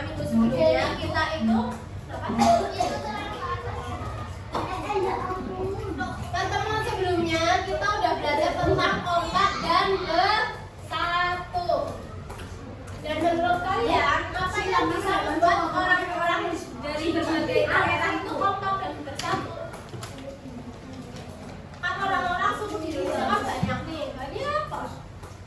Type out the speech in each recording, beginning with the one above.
minggu sebelumnya kita itu pertemuan sebelumnya kita udah belajar tentang kompak dan bersatu. Dan menurut kalian apa yang bisa membuat orang-orang dari berbagai daerah itu kompak dan bersatu? Kan orang-orang suku di Indonesia kan banyak nih, banyak kok.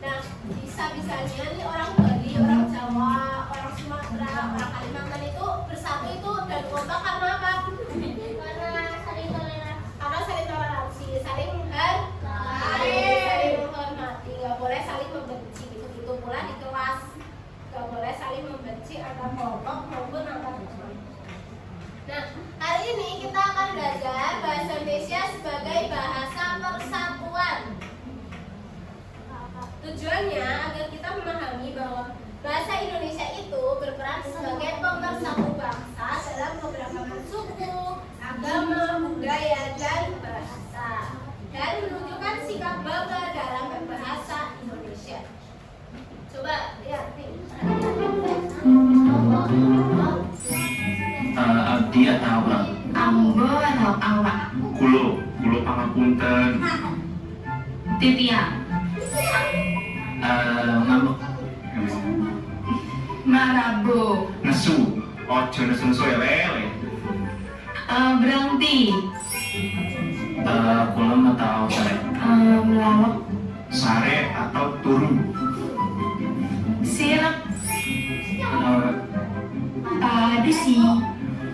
Nah, bisa-bisanya nih orang Bali, orang Jawa, orang Sumatera, orang Kalimantan itu bersatu itu dan kompak karena apa? Karena saling toleransi, saling menghormati, nggak boleh saling membenci. Begitu pula di kelas, nggak boleh saling membenci antar kelompok maupun antar teman. Nah, hari ini kita akan belajar bahasa Indonesia sebagai bahasa persatuan. Tujuannya agar kita memahami bahwa bahasa Indonesia itu berperan sebagai pemersatu bangsa dalam keberagaman suku, agama, budaya, dan bahasa, dan menunjukkan sikap bangga dalam berbahasa Indonesia. Coba lihat nih. Abdi atau awak? Ambo atau awak? Kulo pangapunten. Titia. Ngambek. Marabo. Nesu. Ojo nesu lele. Berhenti. Kulon atau sare? Melawak. Sare atau turu? Sirap. Tadi sih.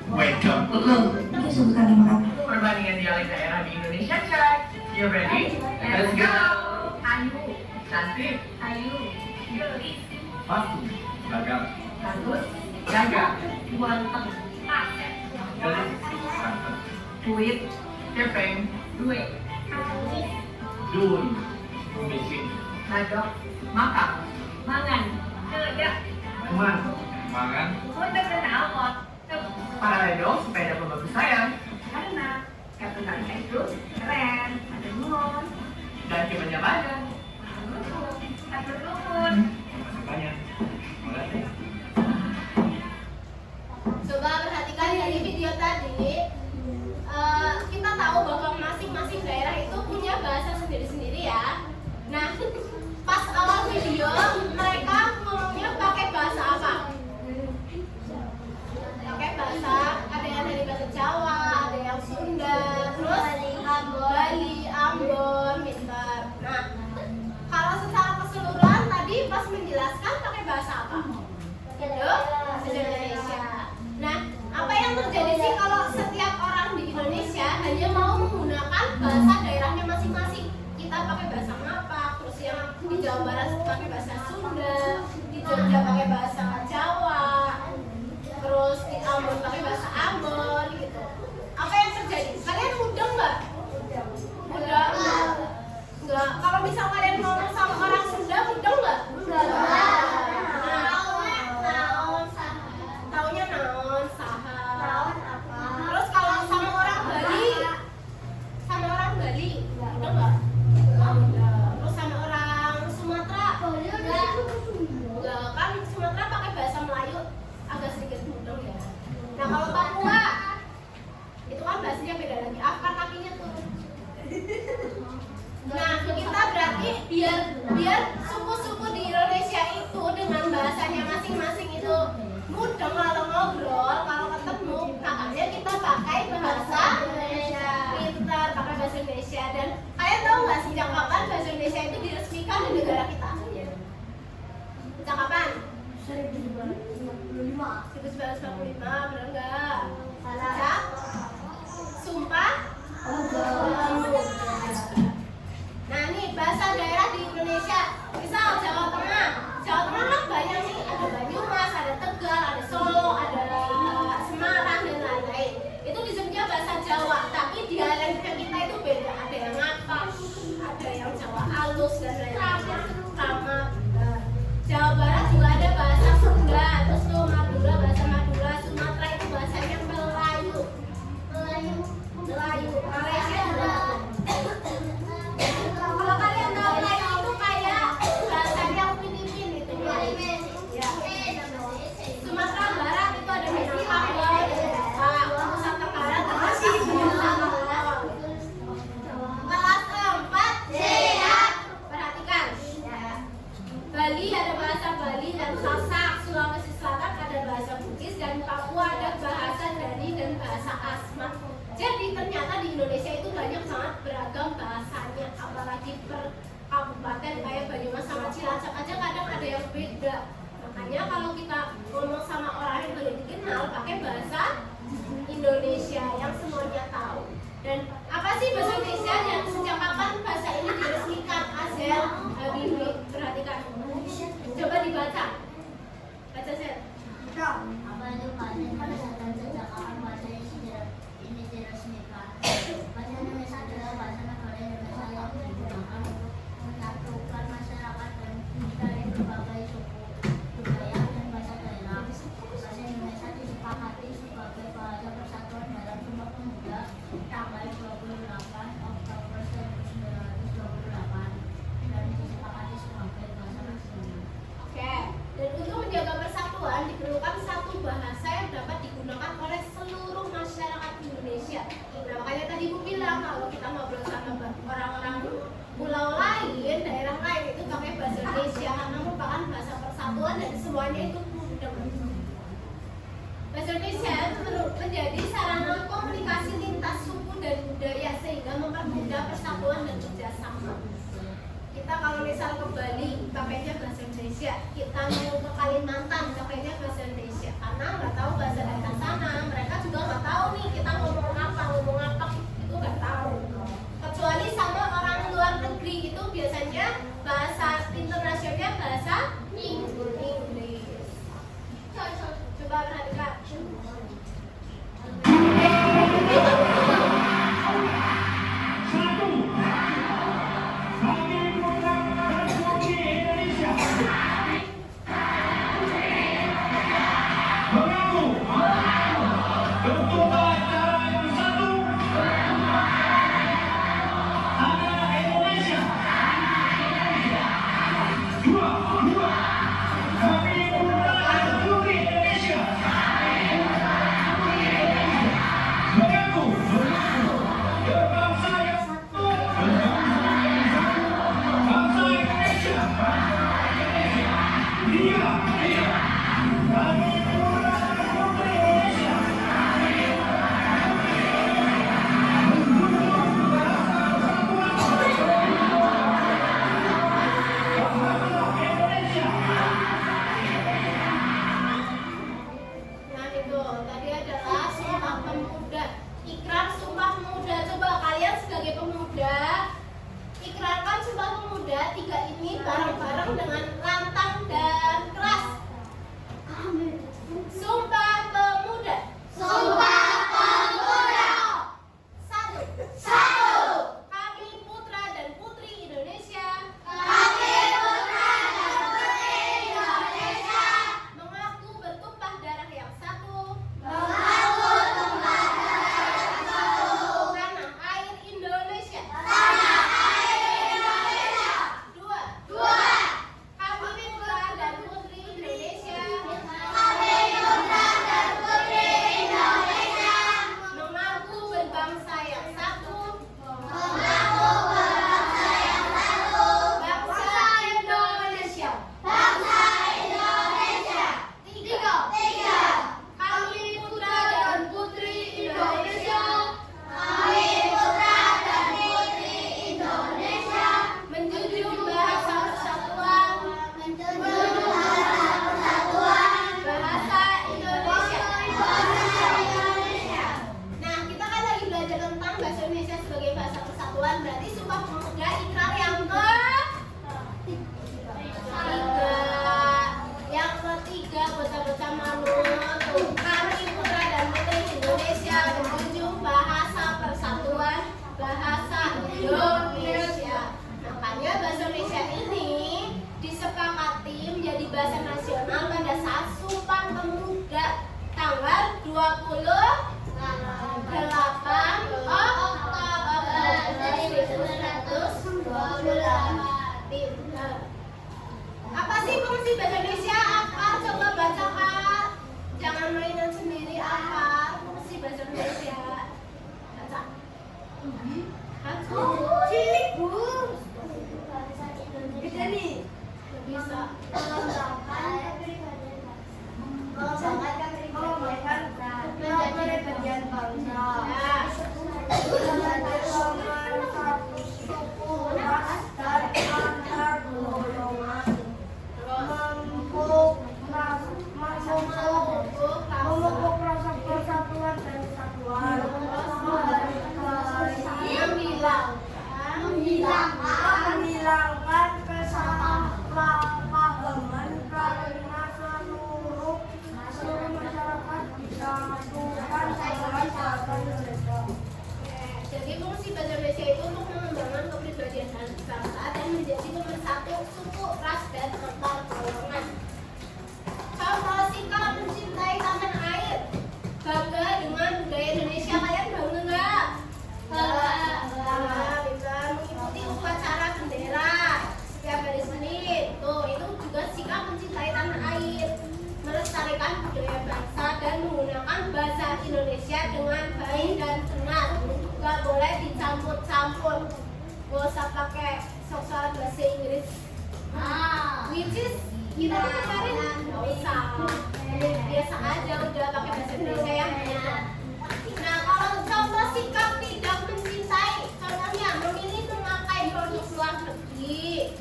Wedok. Ini suka kali makan. Perbandingan dialek daerah di Indonesia, check. You ready? Let's go. Ayu, cantik. Ayu, gelis. Pasti. Gagap. Bagus, gagah. Ganteng. Aset. Gelis. Santet. Duit. Kepeng. Duit. Dui. Misik. Nagok. Makan. Mangan. Kerja. Man. Mangan. Untuk kenal pot. Para dong sepeda pembagus saya. Karena kata-kata itu keren, ada nuan, dan kebanyakan. Atur rukun. Banyak. Makasih. Coba perhatikan dari video tadi. Kita tahu bahwa masing-masing daerah itu punya bahasa sendiri-sendiri ya. Nah, pas awal video mereka ngomongnya pakai bahasa apa? Pakai bahasa, ada yang dari bahasa Jawa, ada yang Sunda, terus Bali, Ambon, Mister. Nah, kalau secara keseluruhan tadi pas menjelaskan pakai bahasa apa? Bahasa Indonesia. Nah, apa yang terjadi sih kalau setiap orang di Indonesia hanya mau menggunakan bahasa daerahnya masing-masing? Kita pakai bahasa Ngapak, terus yang di Jawa Barat pakai bahasa Sunda, di Jogja pakai bahasa Jawa, terus di Ambon pakai bahasa Ambon gitu. Apa yang terjadi? Kalian mudeng nggak? Mudeng nggak? Kalau misal kalian ngomong sama orang Sunda, mudeng nggak? Taunya naon, saha. Terus kalau sama orang Bali, mudeng nggak? Terus sama orang Sumatera, nggak kan Sumatera pakai bahasa Melayu agak sedikit mudeng ya. Nah kalau Papua itu kan bahasanya beda lagi, akar kakinya tuh. Nah kita berarti biar suku-suku di Indonesia itu dengan bahasanya masing-masing itu mudeng kalau ngobrol, kalau ketemu makanya kita pakai bahasa Indonesia. Pintar pakai bahasa Indonesia. Dan kalian tahu nggak sejak kapan bahasa Indonesia itu diresmikan di negara kita? Sejak kapan? 1945, benar nggak? Sejak Sumpah Nah nih bahasa daerah di Indonesia, misal Jawa Tengah kan banyak nih, ada Banyumas, ada Tegal, ada Solo, ada Semarang dan lain-lain. Itu disebutnya bahasa Jawa, tapi dialeknya kita itu beda. Ada yang Ngapak, ada yang Jawa Alus dan lain-lain. Sama Jawa Barat juga ada bahasa Sunda, terus tuh Madura, bahasa Madura. Sumatera itu bahasanya Melayu. Malaysia juga. Kalau kalian tahu Melayu itu kayak bahasanya Filipin itu. Ya. Banyumas sama Cilacap aja kadang ada yang beda. Makanya kalau kita ngomong sama orang yang belum dikenal pakai bahasa Indonesia yang semuanya tahu. Dan apa sih bahasa Indonesia dan sejak kapan bahasa ini diresmikan? Azel, Habibie, perhatikan. Coba dibaca. Baca Zel. Apa itu bahasa dan sejak kapan bahasa ini diresmikan? Bahasa Indonesia adalah bahasa negara Indonesia yang digunakan untuk menyatukan masyarakat dan dari berbagai suku, budaya, dan bahasa daerah. Bahasa Indonesia disepakati sebagai bahasa persatuan dalam Sumpah Pemuda tanggal 28 Oktober 1928 dan disepakati sebagai bahasa nasional. Oke. Dan untuk menjaga persatuan diperlukan satu bahasa yang dapat digunakan oleh seluruh masyarakat Indonesia. Nah, makanya tadi Bu bilang kalau kita ngobrol sama orang-orang pulau lain, daerah lain itu pakai bahasa Indonesia karena merupakan bahasa persatuan dan semuanya itu mudah. Bahasa Indonesia itu menjadi sarana komunikasi lintas suku dan budaya sehingga mempermudah persatuan dan kerjasama. Kita kalau misal ke Bali pakainya bahasa Indonesia, kita mau ke Kalimantan pakainya bahasa Indonesia karena nggak tahu bahasa daerah sana, mereka juga nggak tahu nih kita ngomong apa itu nggak tahu. Kecuali sama orang luar negeri itu biasanya bahasa internasionalnya bahasa Inggris. Coba perhatikan. Kami putra dan putri Indonesia. Indonesia dengan baik dan benar. Gak boleh dicampur-campur. Gak usah pakai sok-sokan bahasa Inggris. Which is kita kemarin nggak usah. Biasa aja udah pakai bahasa Indonesia ya. Nah, kalau contoh sikap tidak mencintai, contohnya memilih memakai produk luar negeri,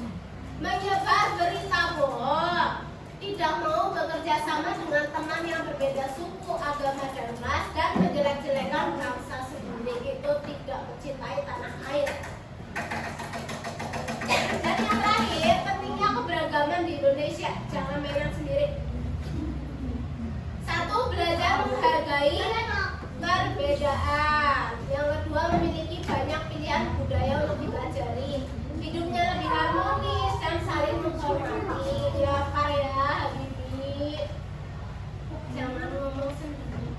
menyebar berita bohong, tidak mau bekerja sama dengan teman yang berbeda suku, agama, dan ras, dan menjelek-jelekan bangsa sendiri, itu tidak mencintai tanah air. Dan yang terakhir, pentingnya keberagaman di Indonesia, jangan mainan sendiri. Satu, belajar menghargai perbedaan. Yang kedua, memiliki banyak pilihan budaya untuk dipelajari. Hidupnya lebih harmonis dan saling menghormati. Ya, Pak ya, Habibie. Jangan ngomong sendiri.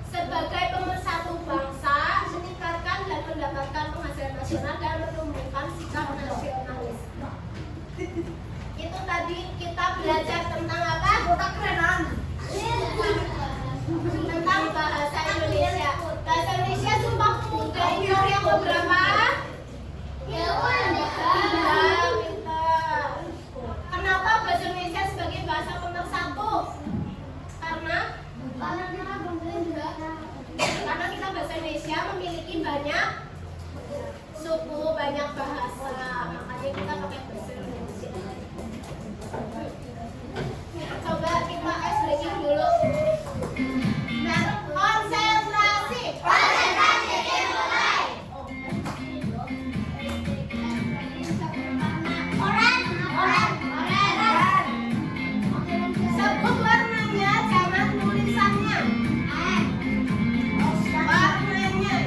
Sebagai pemersatu bangsa, meningkatkan dan mendapatkan penghasilan nasional dan menumbuhkan sikap nasionalis. Itu tadi kita belajar tentang apa? Tentang bahasa Indonesia. Bahasa Indonesia Sumpah Pemuda itu yang beberapa? Pintar. Kenapa bahasa Indonesia sebagai bahasa pemersatu? Karena kita bahasa Indonesia memiliki banyak suku, banyak bahasa. Makanya kita pakai bahasa Indonesia. Coba kita ice breaking dulu. Nah, konsentrasi. Konsentrasi dimulai. Sebut warnanya, jangan tulisannya. Warnanya.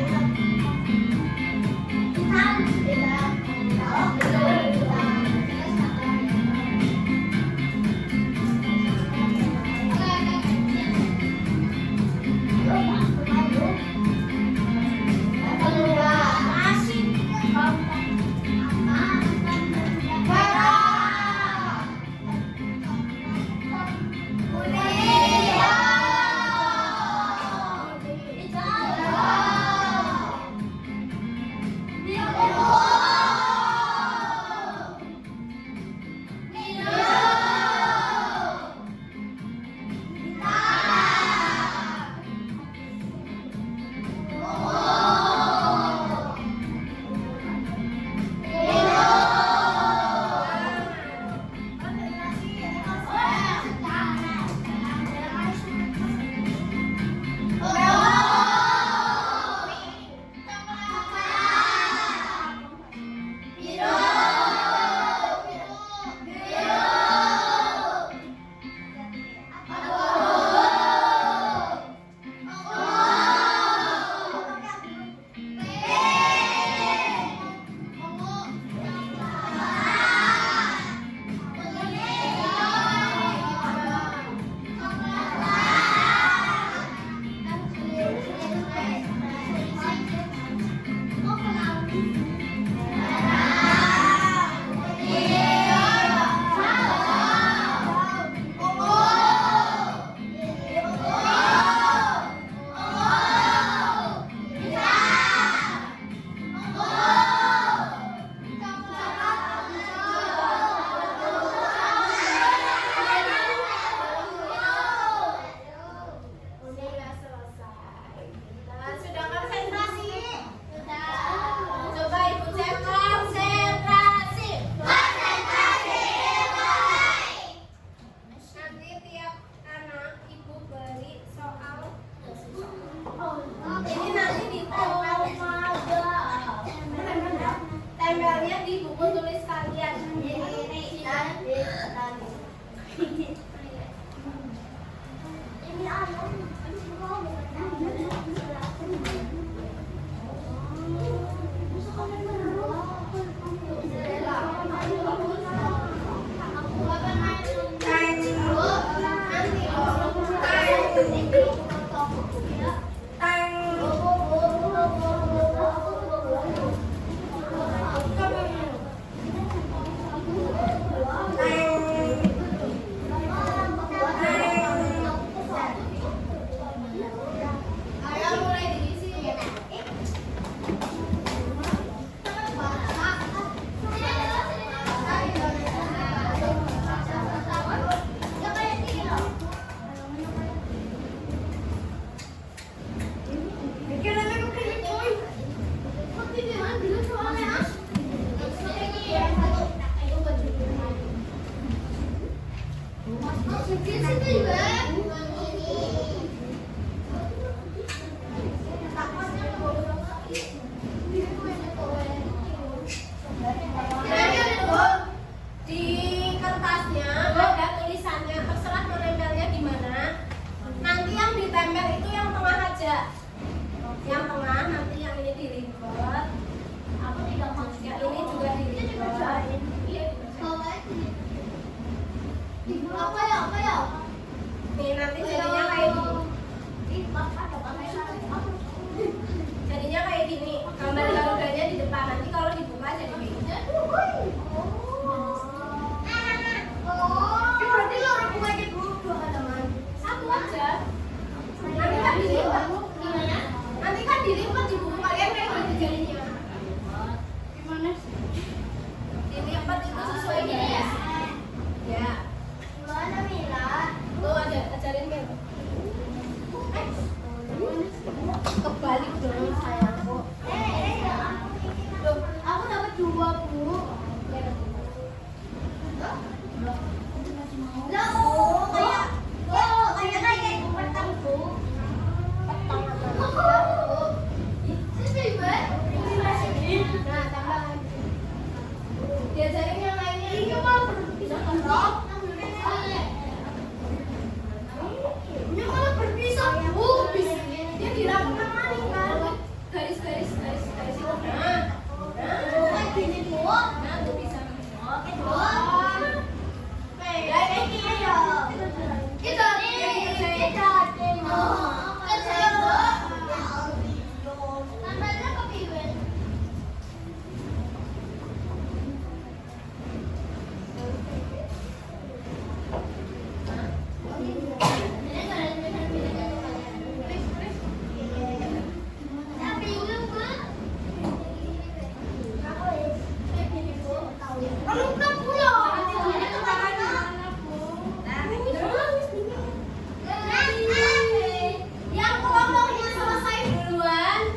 Yang kelompoknya selesai duluan,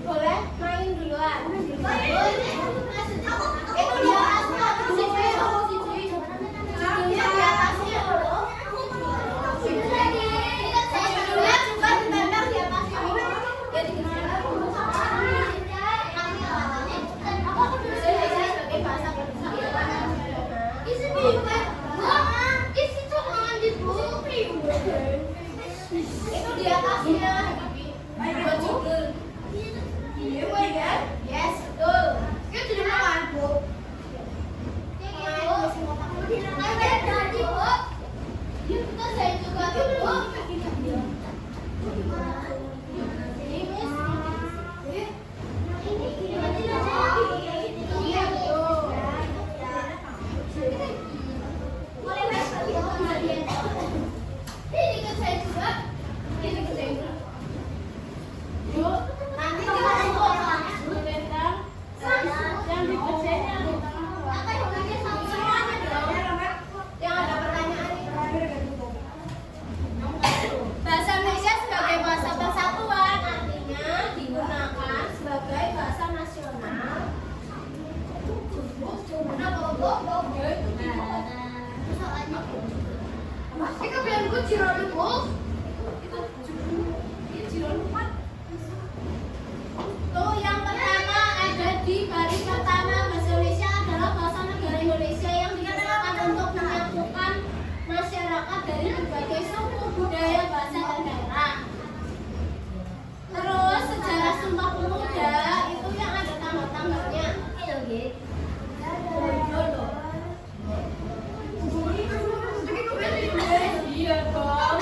boleh main duluan. Itu di atasnya, judulnya di atasnya. Judulnya juga ditempel di atasnya. Jadi sebagai bahasa itu di atasnya. Buat judul. Yes, betul. Itu judulnya kan, Bu? Iya, betul. Ini ikut saya juga. Yuk, nanti kita tunggu sebentar. Yang dikerjainnya semuanya dong. Yang ada pertanyaan itu. Bahasa Indonesia sebagai bahasa persatuan artinya digunakan sebagai bahasa nasional. Itu biar gue Jiron Bu. Tuh yang pertama ada di baris pertama, bahasa Indonesia adalah bahasa negara Indonesia yang digunakan untuk menyatukan masyarakat dari berbagai suku, budaya, bahasa, dan daerah. Terus sejarah Sumpah Pemuda itu yang ada tanggal-tanggalnya. Iya dong.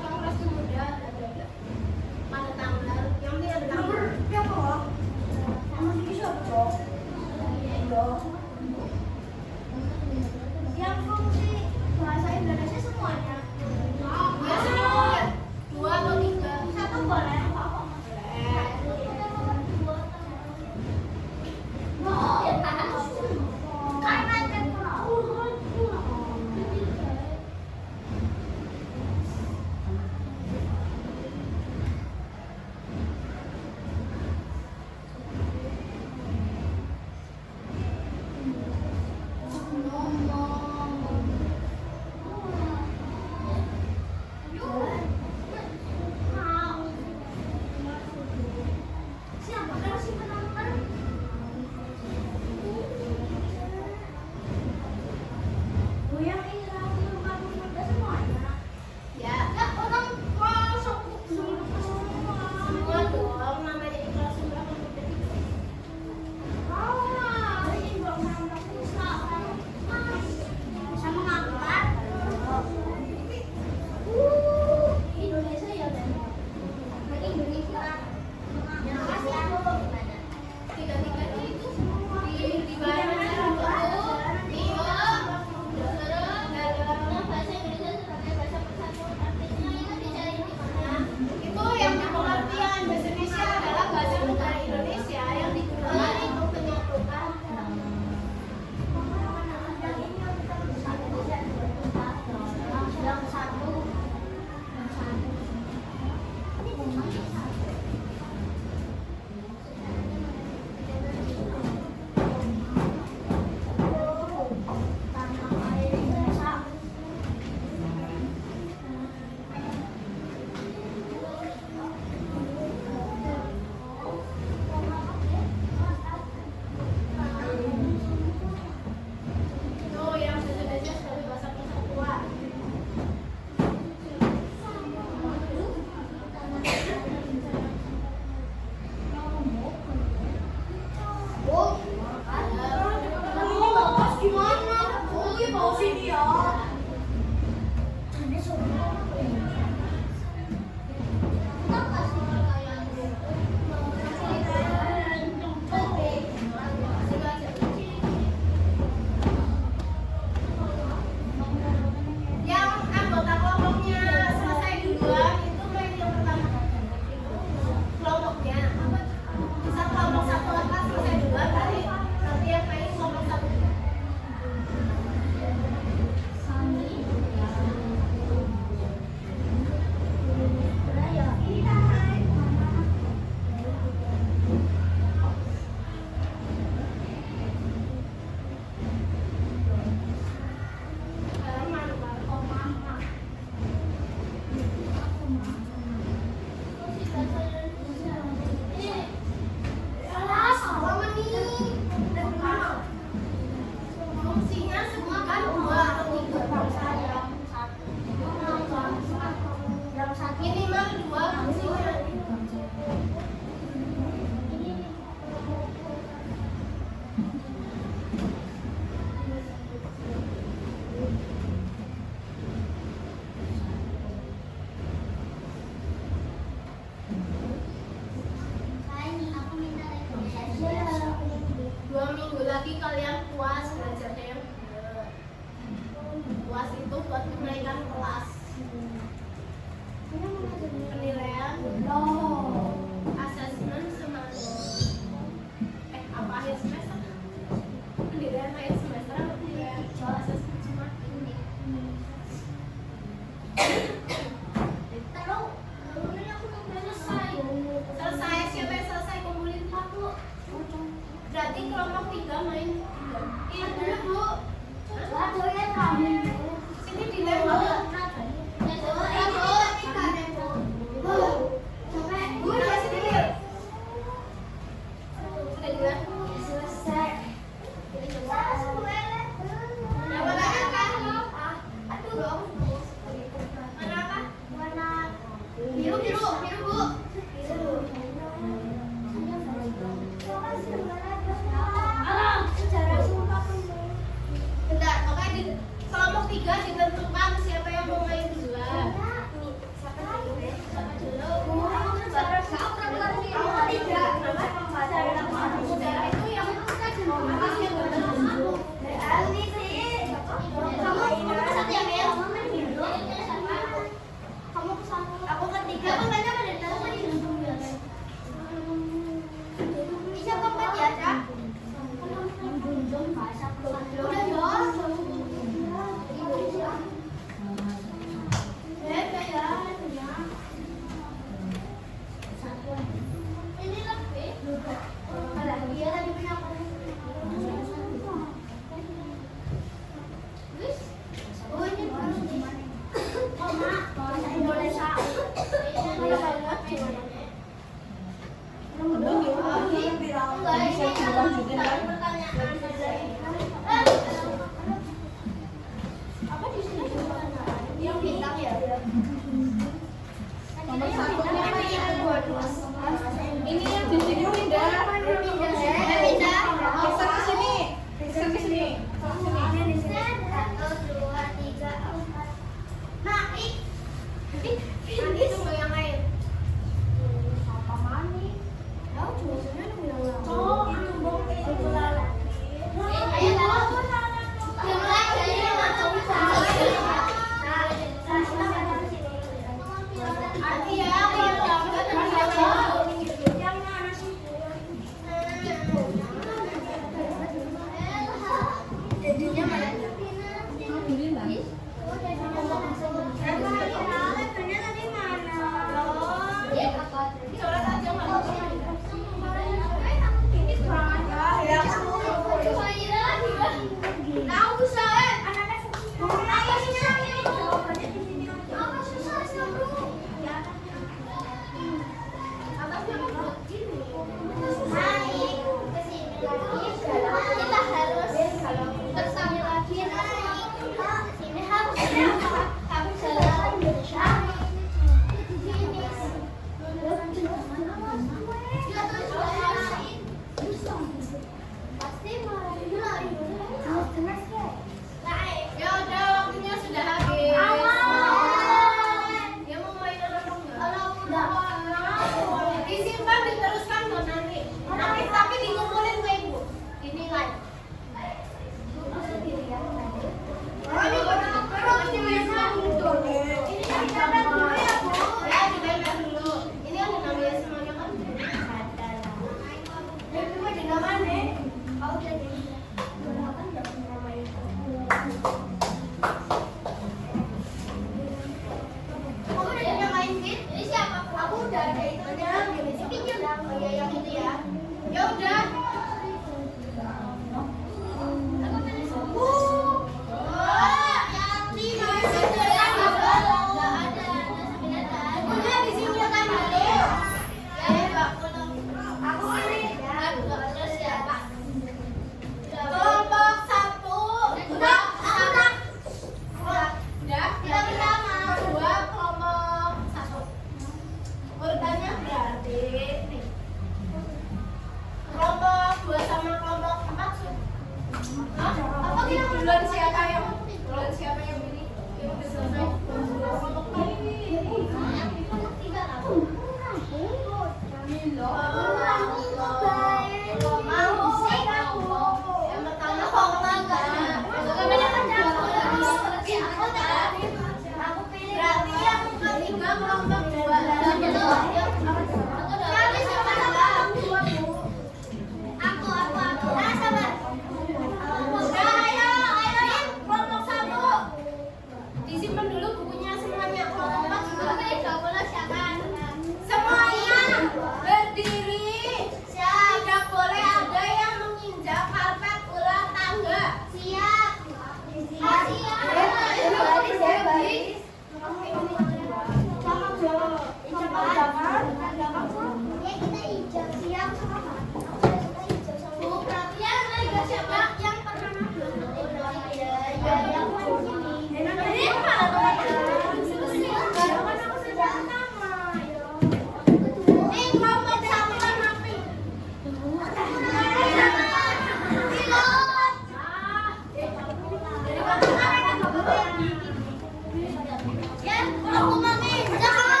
Ya, aku mami. Jangan.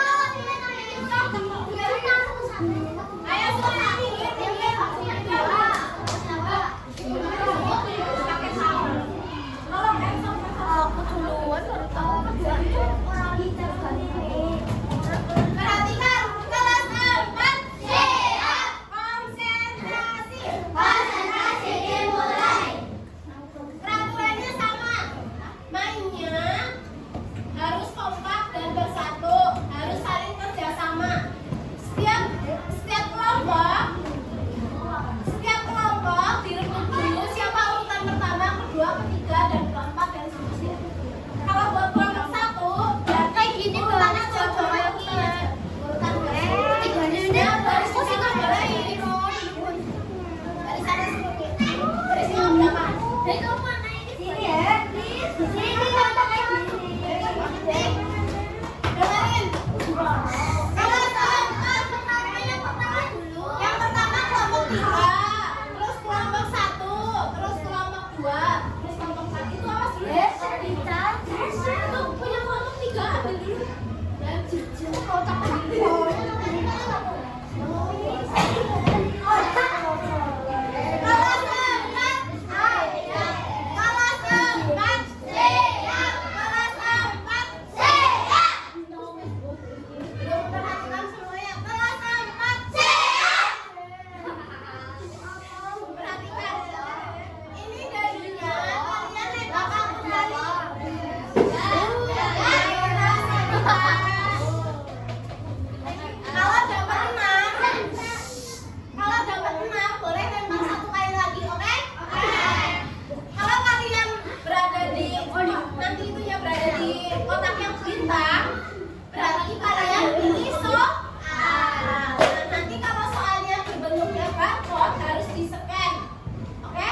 Ayo semua minggir. Aku duluan baru tahu. Perhatikan kelas 4. Siap. Konsentrasi. Konsentrasi dimulai. Peraturannya sama. Mainnya harus kompak dan bersatu, harus saling kerjasama. Setiap kelompok direbut dulu siapa urutan pertama, kedua, ketiga, dan keempat dan seterusnya. Kalau buat kelompok satu, ya kayak gini urutannya jauh-jauh lagi. Urutan ketiganya baris musik nggak boleh. Dari sana seperti barisnya berapa? Dari kamu mana ini? Sini ya. Sini kata kayak gini. Dengerin. Yang pertama Yang pertama kelompok 3, terus kelompok 1, terus kelompok 2, terus kelompok 4 itu awas dulu. Itu punya kelompok 3 ambil dulu. Dan jujur kotak dulu. Kelas 4. Kelas 4. Siap. Kelas 4. Siap. Belum perhatikan semuanya. Kelas 4. Siap. Perhatikan. Ini darinya kalian naik belakang kembali. Kalau dapat 6 boleh nembak 1 kali lagi, oke? Kalau kalian berada di nanti itunya berada di kotak yang bintang, berarti kalian pilih soal. Nah, nanti kalau soalnya berbentuknya barcode harus di-scan. Oke?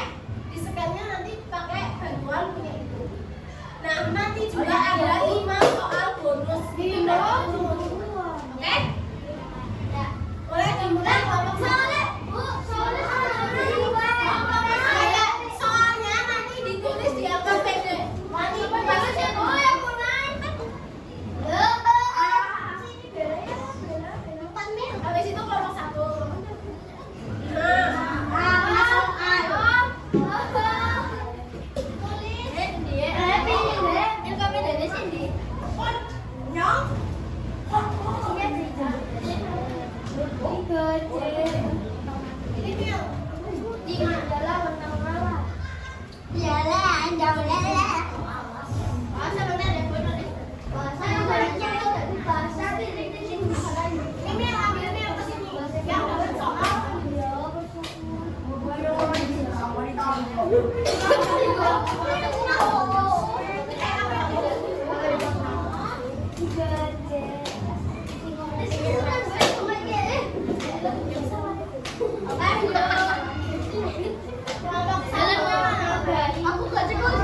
Di-scan-nya nanti pakai bantuan punya ibu. Nah, nanti juga ada 5 soal bonus di bawah. Oke? Boleh dimulai kelompok 1. Soalnya nanti ditulis di atas PD. Bagus ya, Bu, yang mulai. Habis itu kelompok 1. Ini yang ambilnya yang kesini. Yang dapat soal. Aku gak cekul.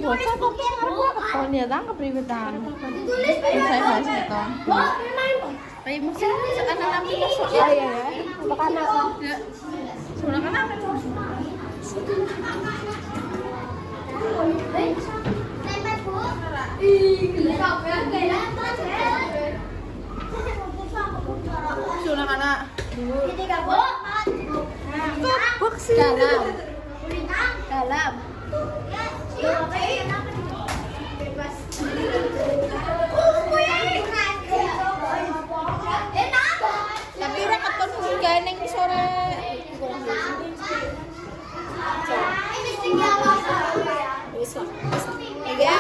bocah kok kalau dia tangkap ribetan. Ditulis Saya itu. Kayak mesin anak-anak itu ya ya. anak-anak. Ya. Sebelah kanan. Lempar, Bu. Sebelah kanan. Ketiga, Bu. Box Dalam. Kulitang. Dalam. Ya, Bebas. Tapi ora keton juga ning sore. Wis lah. Ya.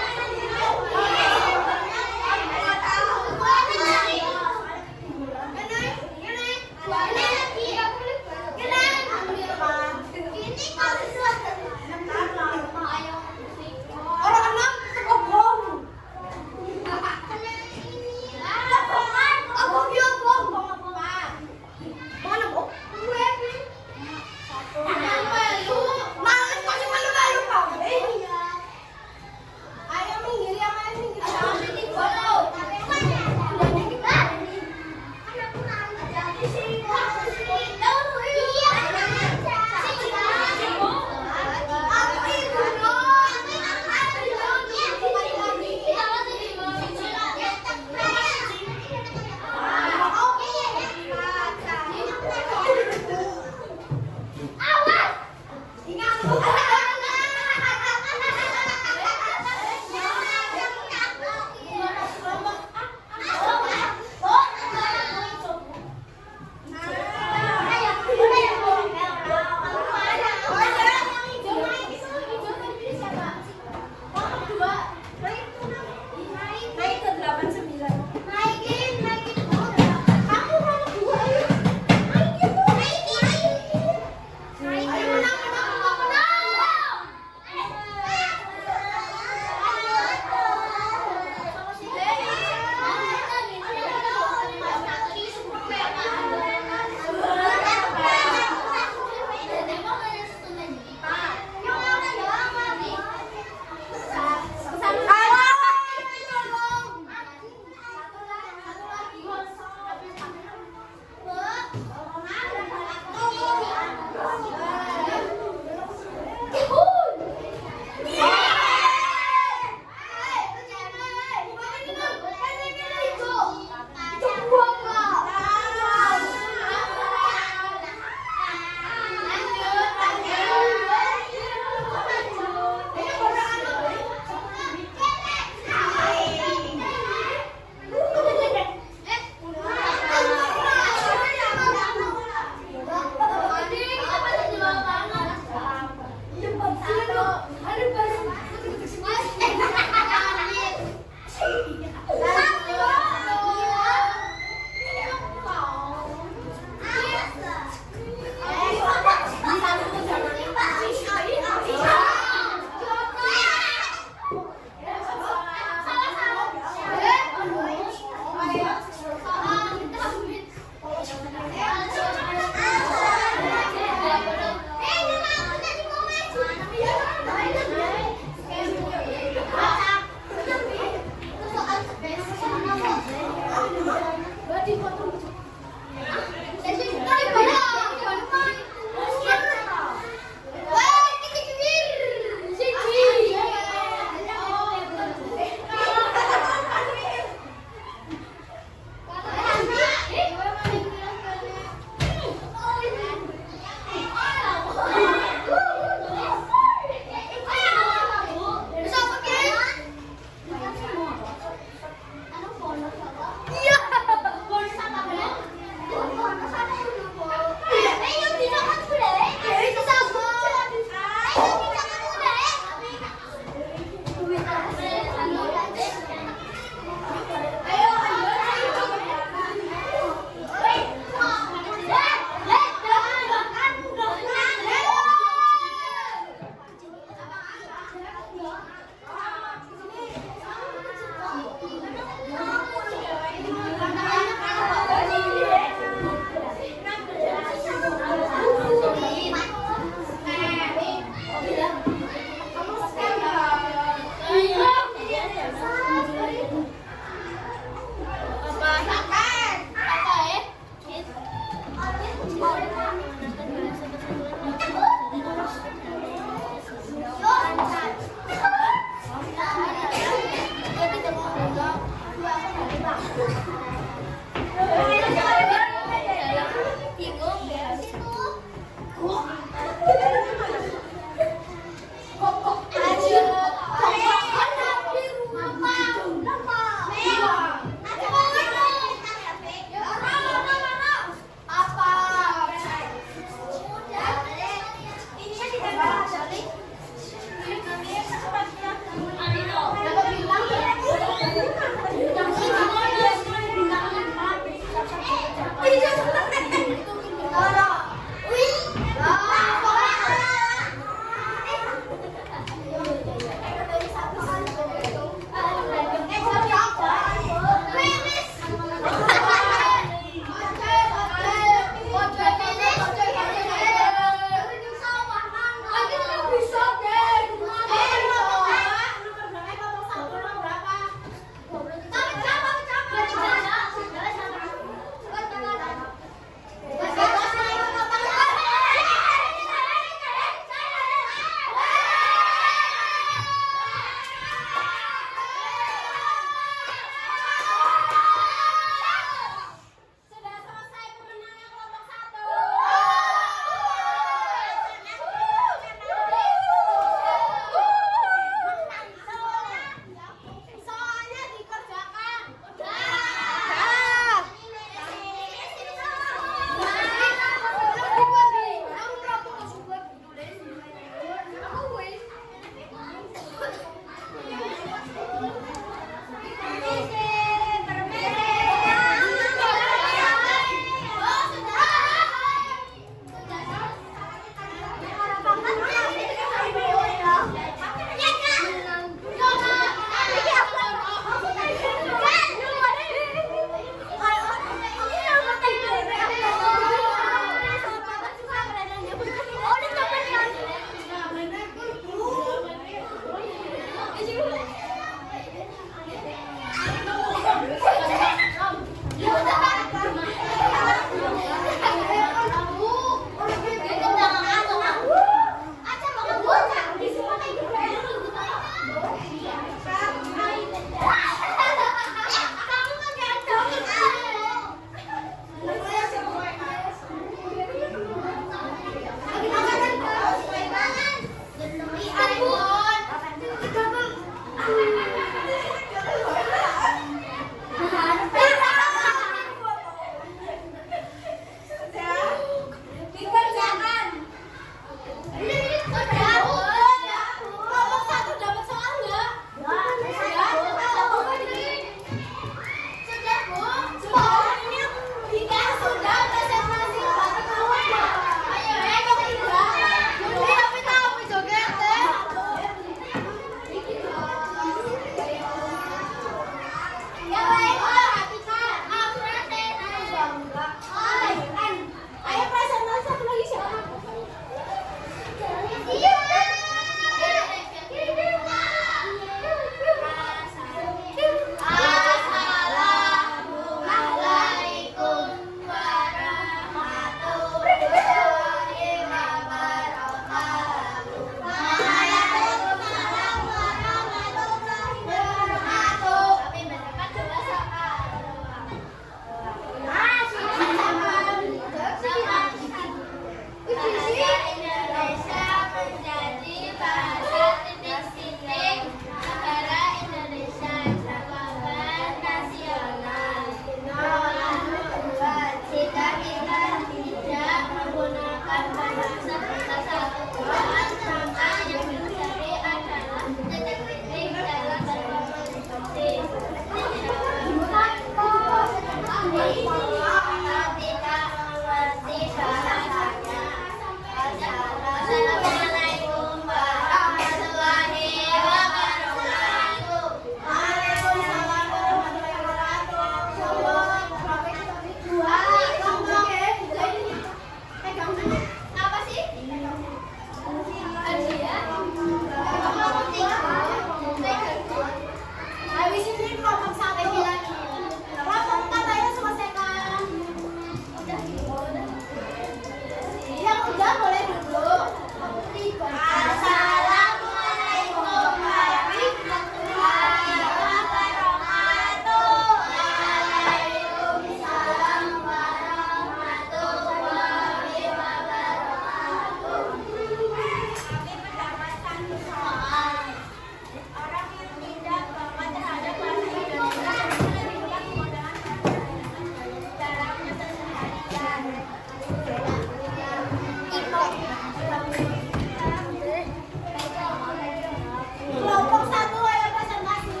Kelompok 1 ayo presentasi.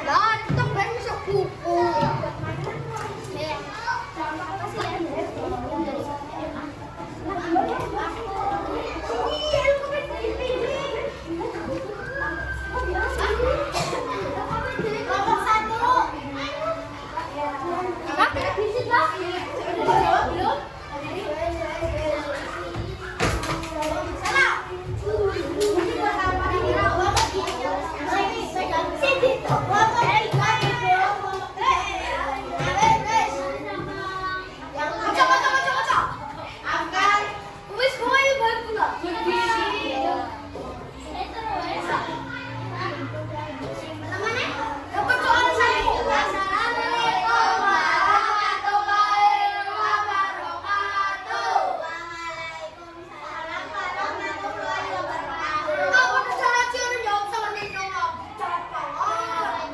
Dan itu kan bisa buku. Kelompok 1. Belum? Salah. Ini buat apa nih? Sini. Kelompok 3 itu. Baca. Akan wis kowe buat pula. Berdiri. Dapat soal saya. Assalamualaikum warahmatullahi wabarakatuh. Waalaikumsalam warahmatullahi wabarakatuh. Kamu udah salah cium jawab sama Nino. Assalamualaikum warahmatullahi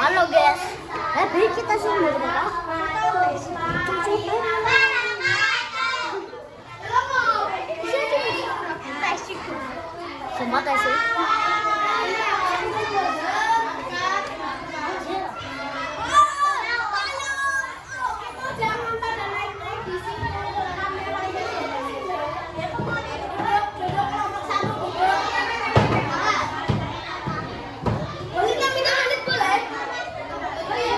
Halo guys, tapi kita sudah semua tes sih. Jangan pada naik-naik di sini kameranya. Duduk kelompok 1 boleh kami lanjut boleh? Oh iya,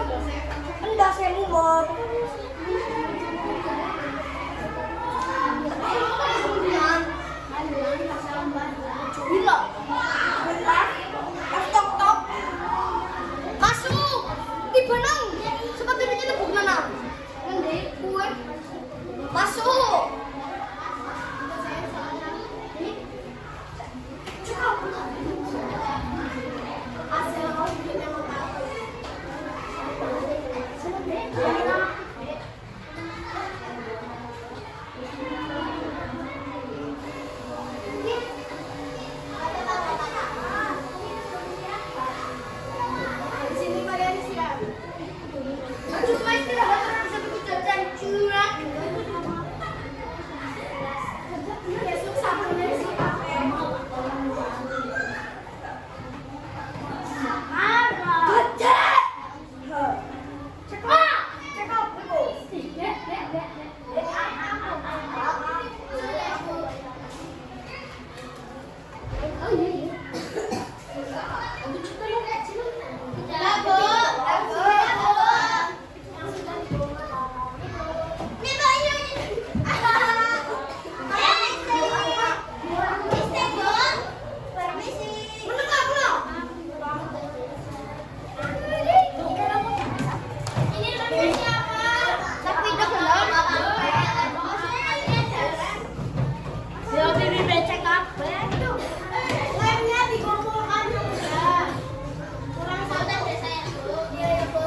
mumet. Enggak saya mumet. Bila? Tok tok. Masuk. Di benang. Sepatunya tepuk mana? Nanti kue. Masuk. Sini kalian siap. Cuma istirahat orang sampai jajan curang. Besok sabunnya sih pakai. Gede. Cepat. Cepat dulu. Lemnya dikumpulkan sudah. Kurang sabar deh saya dulu. Iya ya Bu.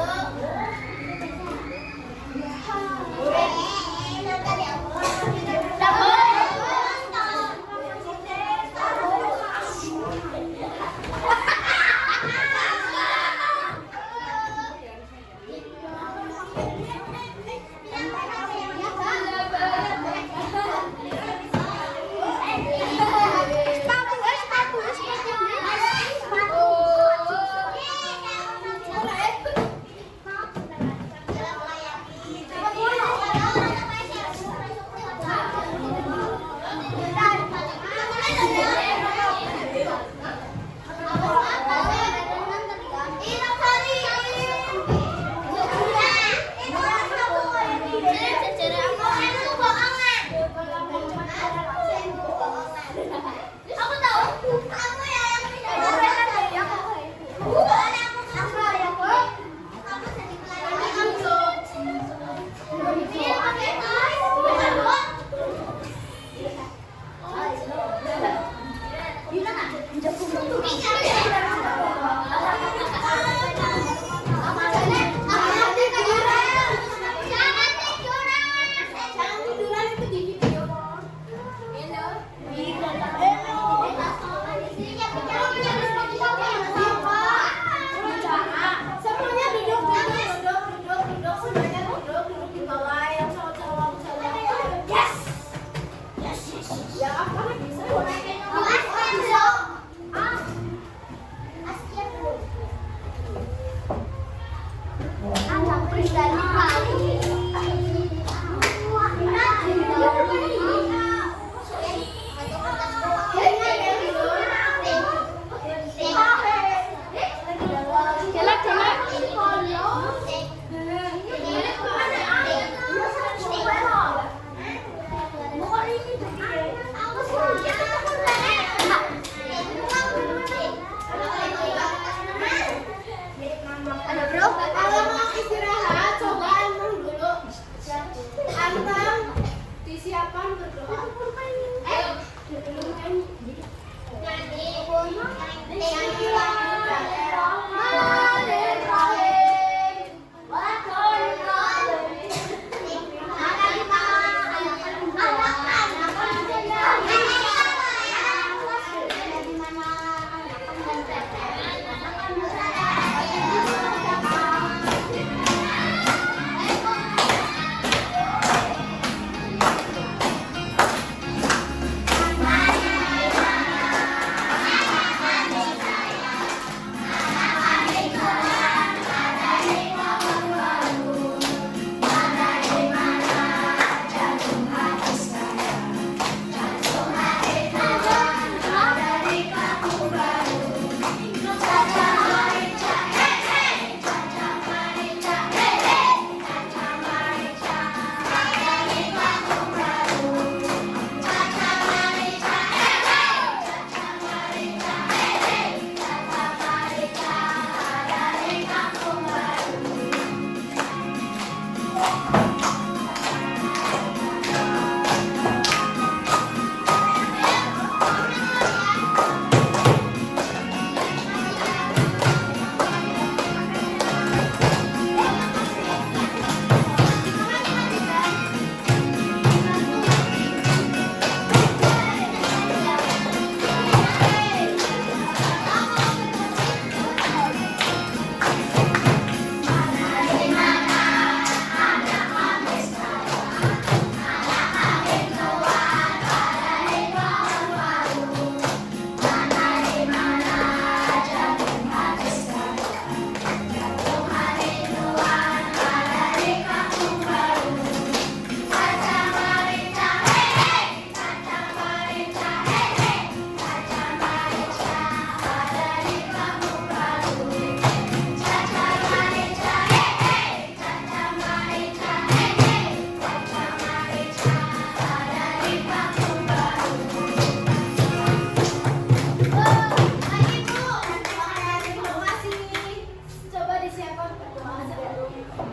Mas.